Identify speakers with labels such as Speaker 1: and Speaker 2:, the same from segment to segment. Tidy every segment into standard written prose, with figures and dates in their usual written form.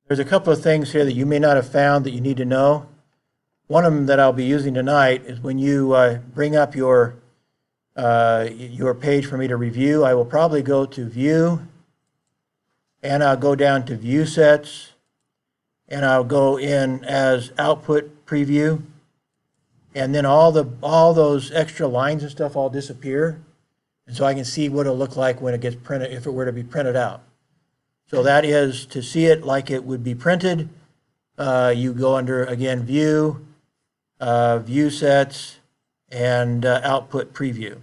Speaker 1: There's a couple of things here that you may not have found that you need to know. One of them that I'll be using tonight is when you bring up your page for me to review, I will probably go to View, and I'll go down to View Sets, and I'll go in as Output Preview, and then all those extra lines and stuff all disappear, and so I can see what it'll look like when it gets printed, if it were to be printed out. So that is to see it like it would be printed. You go under, again, View, View Sets, and Output Preview.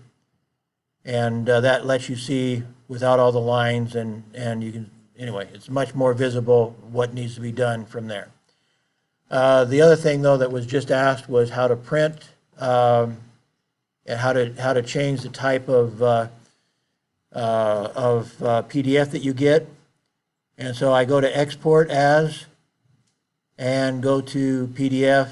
Speaker 1: And that lets you see without all the lines, and you can, anyway, it's much more visible what needs to be done from there. The other thing, though, that was just asked was how to print and how to change the type of PDF that you get. And so I go to Export As and go to PDF.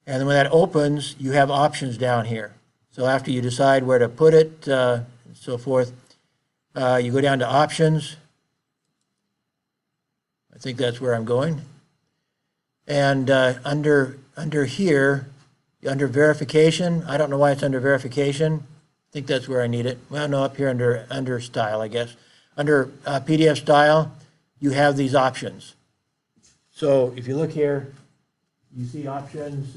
Speaker 1: And then when that opens, you have options down here. So after you decide where to put it, and so forth, you go down to Options. I think that's where I'm going. And under here, under Verification, I don't know why it's under Verification. I think that's where I need it. Well, no, up here under Style, I guess. Under PDF Style, you have these options. So if you look here, you see options,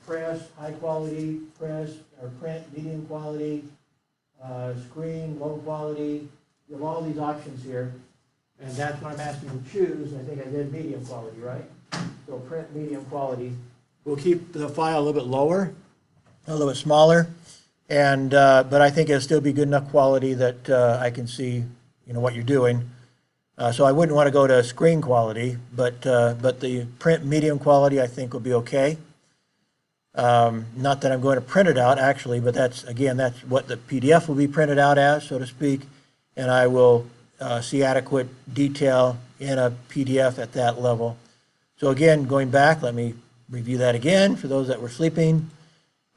Speaker 1: press, high quality, press, or print, medium quality, screen, low quality. You have all these options here, and that's what I'm asking you to choose. I think I did medium quality, right? So print, medium quality. We'll keep the file a little bit lower, a little bit smaller, and but I think it'll still be good enough quality that I can see, what you're doing. So I wouldn't want to go to screen quality, but the print medium quality I think will be okay. Not that I'm going to print it out actually, but that's what the PDF will be printed out as, so to speak, and I will see adequate detail in a PDF at that level. So again, going back, let me review that again for those that were sleeping.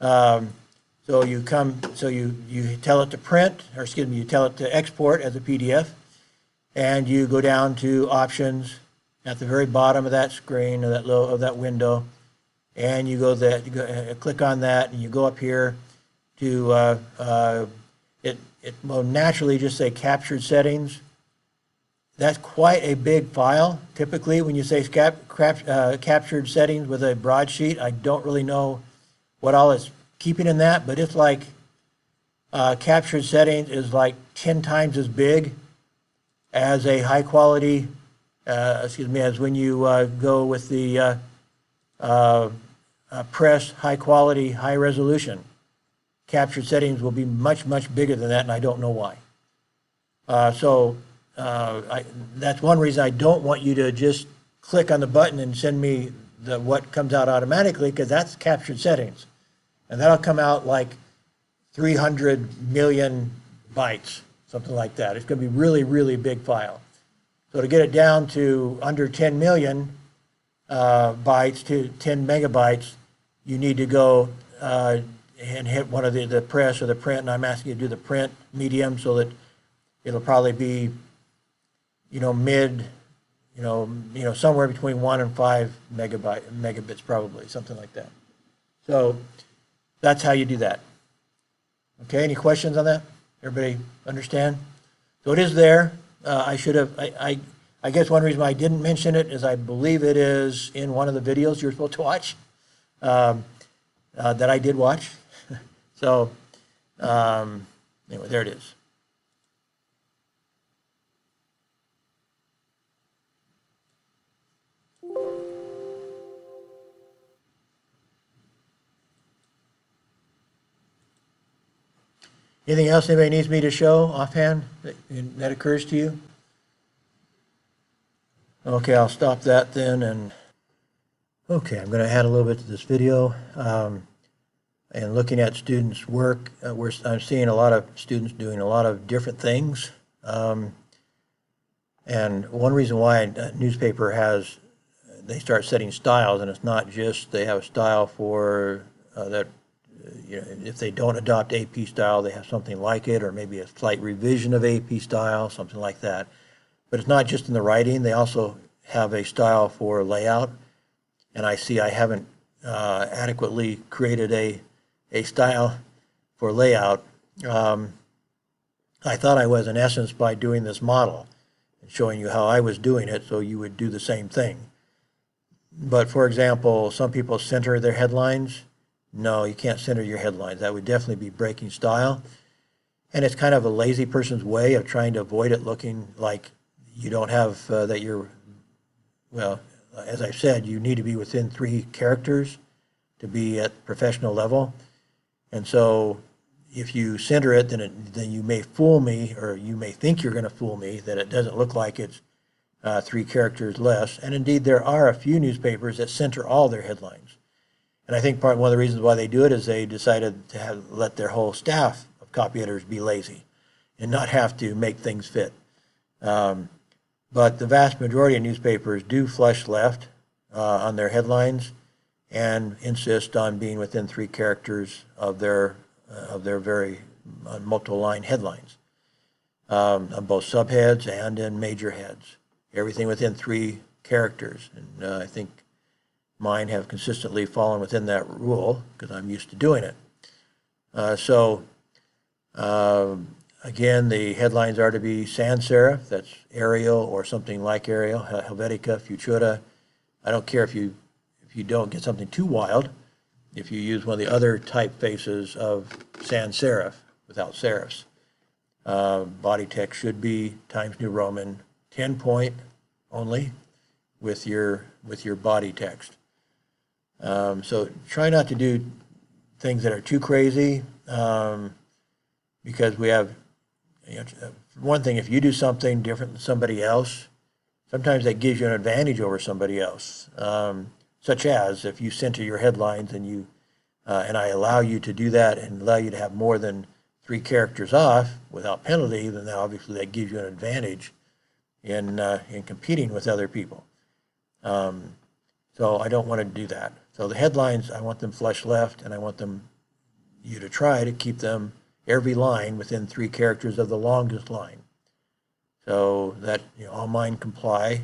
Speaker 1: So you tell it to print, or excuse me, you tell it to export as a PDF, and you go down to Options at the very bottom of that screen, of that window, and you click on that, and you go up here to it will naturally just say Captured Settings. That's quite a big file. Typically, when you say Captured Settings with a broadsheet, I don't really know what all it's keeping in that, but it's like Captured Settings is like 10 times as big as a high quality, as when you go with the press high quality, high resolution. Captured Settings will be much, much bigger than that, and I don't know why. That's one reason I don't want you to just click on the button and send me what comes out automatically, because that's Captured Settings. And that'll come out like 300 million bytes, something like that. It's going to be really, really big file. So to get it down to under 10 million bytes to 10 megabytes, you need to go and hit one of the press or the print, and I'm asking you to do the print medium so that it'll probably be, somewhere between 1 and 5 megabits probably, something like that. So that's how you do that. Okay, any questions on that? Everybody understand? So it is there. I should have, I guess one reason why I didn't mention it is I believe it is in one of the videos you're supposed to watch, that I did watch. So anyway, there it is. Anything else anybody needs me to show offhand that occurs to you? Okay, I'll stop that then. And okay, I'm going to add a little bit to this video. And looking at students' work, I'm seeing a lot of students doing a lot of different things. And one reason why a newspaper they start setting styles, and it's not just they have a style for that. If they don't adopt AP style, they have something like it, or maybe a slight revision of AP style, something like that. But it's not just in the writing. They also have a style for layout. And I see I haven't adequately created a style for layout. I thought I was, in essence, by doing this model and showing you how I was doing it, so you would do the same thing. But for example, some people center their headlines. No, you can't center your headlines. That would definitely be breaking style. And it's kind of a lazy person's way of trying to avoid it looking like you don't have, that you're, well, as I said, you need to be within 3 characters to be at professional level. And so if you center it, then you may fool me, or you may think you're going to fool me, that it doesn't look like it's 3 characters less. And indeed, there are a few newspapers that center all their headlines. And I think one of the reasons why they do it is they decided to let their whole staff of copy editors be lazy and not have to make things fit. But the vast majority of newspapers do flush left on their headlines and insist on being within 3 characters of their very multiple line headlines, on both subheads and in major heads. Everything within 3 characters. And I think mine have consistently fallen within that rule because I'm used to doing it. Again, the headlines are to be sans serif, that's Arial or something like Arial, Helvetica, Futura. I don't care if you don't get something too wild, if you use one of the other typefaces of sans serif without serifs. Body text should be Times New Roman 10-point only with your body text. So try not to do things that are too crazy, because we have, for one thing, if you do something different than somebody else, sometimes that gives you an advantage over somebody else. Such as if you center your headlines and I allow you to do that and allow you to have more than 3 characters off without penalty, then obviously that gives you an advantage in competing with other people. So I don't want to do that. So the headlines, I want them flush left, and I want you to try to keep them, every line, within 3 characters of the longest line. So that, all mine comply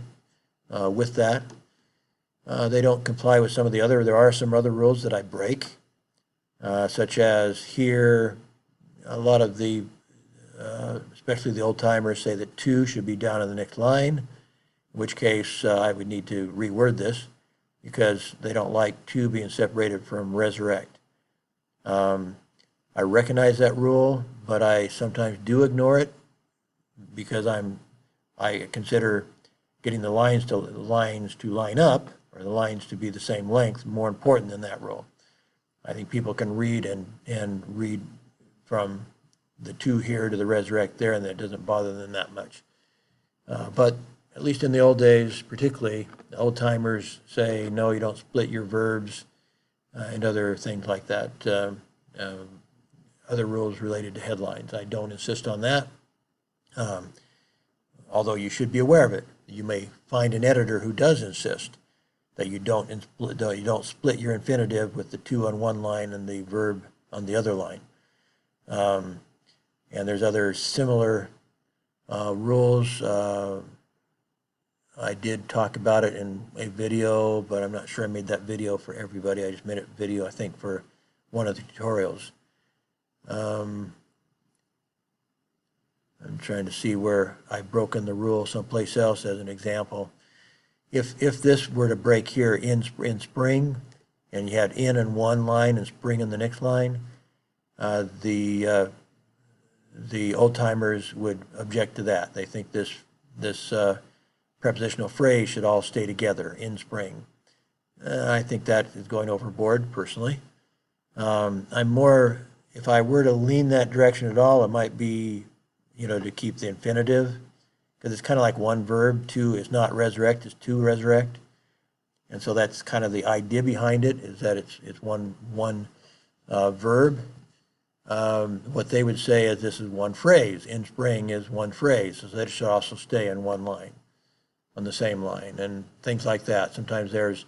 Speaker 1: with that. They don't comply with some of the other, there are some other rules that I break, such as here, a lot of the, especially the old timers, say that 2 should be down in the next line, in which case I would need to reword this because they don't like 2 being separated from resurrect. I recognize that rule, but I sometimes do ignore it because I consider getting the lines to line up, or the lines to be the same length, more important than that rule. I think people can read and read from the 2 here to the resurrect there, and that doesn't bother them that much. But at least in the old days, particularly, the old timers say, no, you don't split your verbs and other things like that. Other rules related to headlines. I don't insist on that, although you should be aware of it. You may find an editor who does insist that you don't split your infinitive with the 2 on one line and the verb on the other line. And there's other similar rules. I did talk about it in a video, but I'm not sure I made that video for everybody. I just made a video, I think, for one of the tutorials. I'm trying to see where I've broken the rule someplace else as an example. If this were to break here in spring, and you had in one line and spring in the next line, the old timers would object to that. They think this prepositional phrase should all stay together in spring. I think that is going overboard personally. I'm more, if I were to lean that direction at all, it might be, to keep the infinitive, because it's kind of like one verb. 2 is not resurrect, it's to resurrect. And so that's kind of the idea behind it, is that it's one verb. What they would say is this is one phrase. In spring is one phrase, so that it should also stay in one line, on the same line, and things like that. Sometimes there's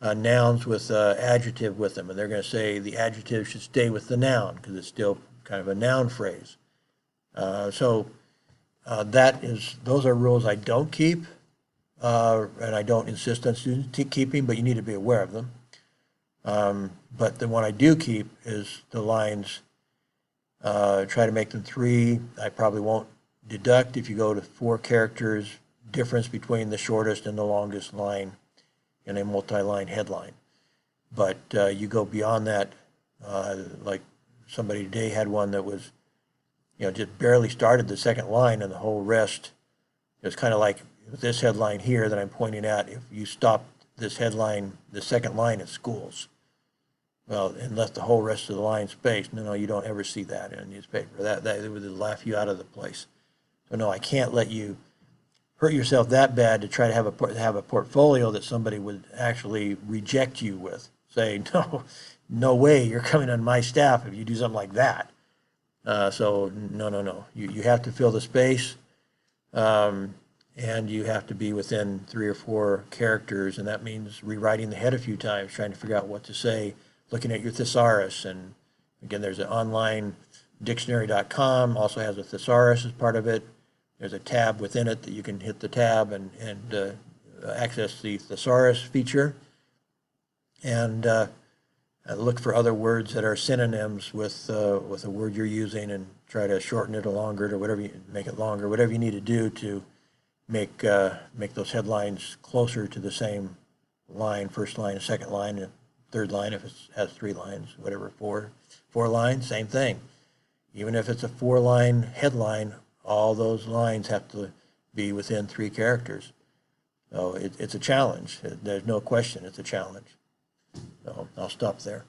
Speaker 1: nouns with adjective with them, and they're going to say the adjective should stay with the noun because it's still kind of a noun phrase. So those are rules I don't keep, and I don't insist on students keeping, but you need to be aware of them. But the one I do keep is the lines, try to make them 3. I probably won't deduct if you go to 4 characters difference between the shortest and the longest line in a multi-line headline. But you go beyond that, like somebody today had one that was, just barely started the second line, and the whole rest, it was kind of like this headline here that I'm pointing at. If you stop this headline, the second line at schools, well, and left the whole rest of the line spaced. No, you don't ever see that in a newspaper. That it would laugh you out of the place. So no, I can't let you hurt yourself that bad to try to have a portfolio that somebody would actually reject you with. Say, no way, you're coming on my staff if you do something like that. So no. You have to fill the space, and you have to be within 3 or 4 characters, and that means rewriting the head a few times, trying to figure out what to say, looking at your thesaurus. And again, there's an online dictionary.com, also has a thesaurus as part of it. There's a tab within it that you can hit the tab and access the thesaurus feature, and look for other words that are synonyms with a word you're using, and try to shorten it or longer it, or whatever make it longer, whatever you need to do to make those headlines closer to the same line, first line, and second line, and third line if it has 3 lines, whatever, 4 lines, same thing. Even if it's a 4-line headline, all those lines have to be within 3 characters. So it's a challenge. There's no question it's a challenge. So I'll stop there.